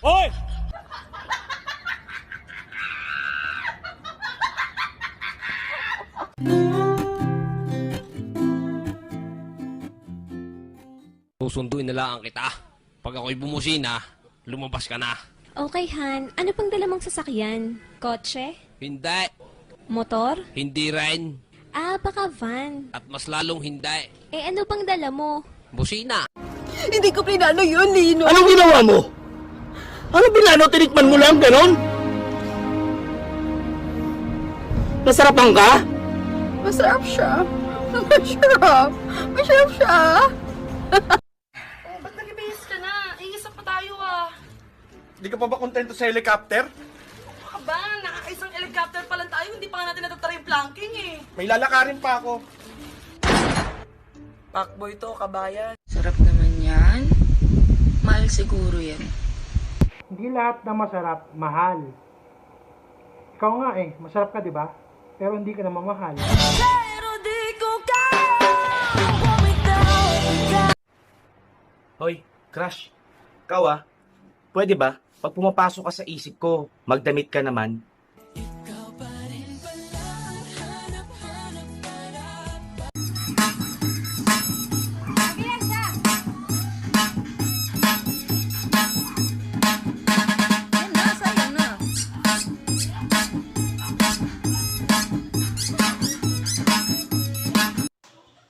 Hoy! Susunduin na lang kita. Pag ako'y bumusina, lumabas ka na. Okay, Han. Ano pang dala mong sasakyan? Kotse? Hindi. Motor? Hindi rin. Ah, baka van. At mas lalong hindi. Eh, ano pang dala mo? Busina. Hindi ko plinano yun, Lino. Anong ginawa mo? Ano binano? Tinikman mo lang, ganon? Nasarapan ka? Masarap siya. Masarap. Masarap siya. Ba't nag-ibihis ka na? Iisa pa tayo ah. Di ka pa ba kontento sa helicopter? Baka ba? Nakakaisang helicopter pa lang tayo. Hindi pa nga natin natatara yung planking eh. May lalakarin pa ako. Pakboy to, kabayan. Sarap naman yan. Mahal siguro yan. Hindi lahat na masarap, mahal. Ikaw nga masarap ka, di ba? Pero hindi ka na mamahal. Pero di ko kaya bumitaw. Hoy, crush. Ikaw pwede ba? Pag pumapasok ka sa isip ko, magdamit ka naman.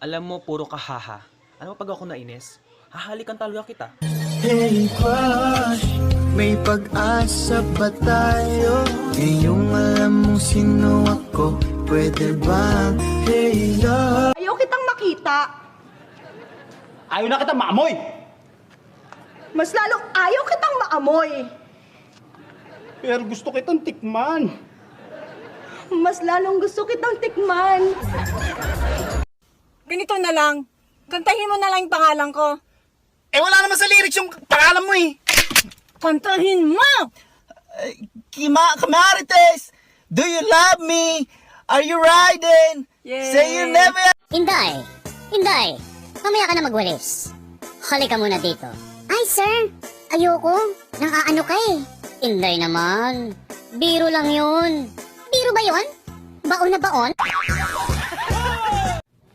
Alam mo, puro ka haha. Ano pag ako nainis? Hahalikan talaga kita. Hey crush, may pag-asa ba tayo? Ngayong alam mong sino ako, pwede ba? Hey love. Ayaw kitang makita. Ayaw na kita maamoy! Mas lalong ayaw kitang maamoy. Pero gusto kitang tikman. Mas lalong gusto kitang tikman. Ganito na lang. Kantahin mo na lang yung pangalan ko. Eh wala naman sa lyrics yung pangalan mo eh. Kantahin mo! Kamarites, do you love me? Are you riding? Yay! Say you never... Inday! Inday! Mamaya ka na magwalis. Halika muna dito. Ay, sir! Ayoko. Nang aano ka eh. Inday naman. Biro lang yun. Biro ba yun? Baon na baon?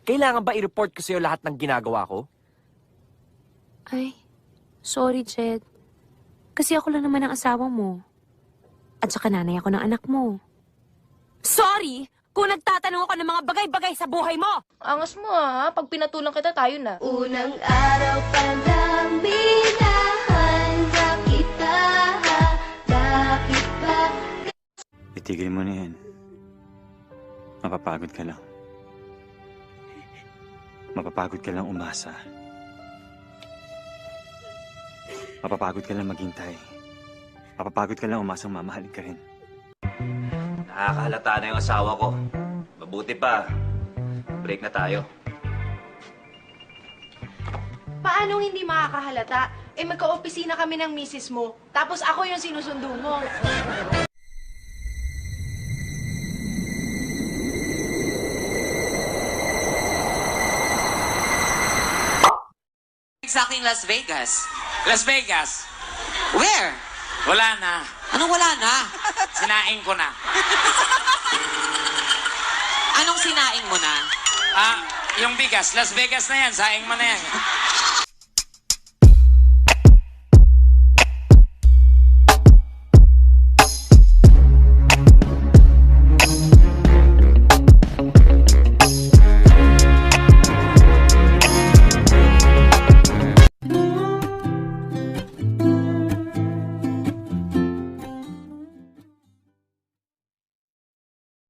Kailangan ba i-report ko sa'yo lahat ng ginagawa ko? Ay, sorry, Jed. Kasi ako lang naman ang asawa mo. At saka nanay ako ng anak mo. Sorry kung nagtatanong ako ng mga bagay-bagay sa buhay mo! Angas mo ah. Pag pinatulang kita, tayo na. Unang araw pa lang minahanda kita. Bakit ba? Itigil mo na yan. Mapapagod ka lang. Mapapagod ka lang umasa. Mapapagod ka lang maghintay. Mapapagod ka lang umasang mamahalin ka rin. Nakakahalata na yung asawa ko. Mabuti pa. Break na tayo. Paano hindi makakahalata? Eh magka-opisina kami ng misis mo. Tapos ako yung sinusundo mo. Sa aking Las Vegas. Las Vegas? Where? Wala na. Anong wala na? Sinaing ko na. Anong sinaing mo na? Yung bigas. Las Vegas na yan. Saing mo na yan.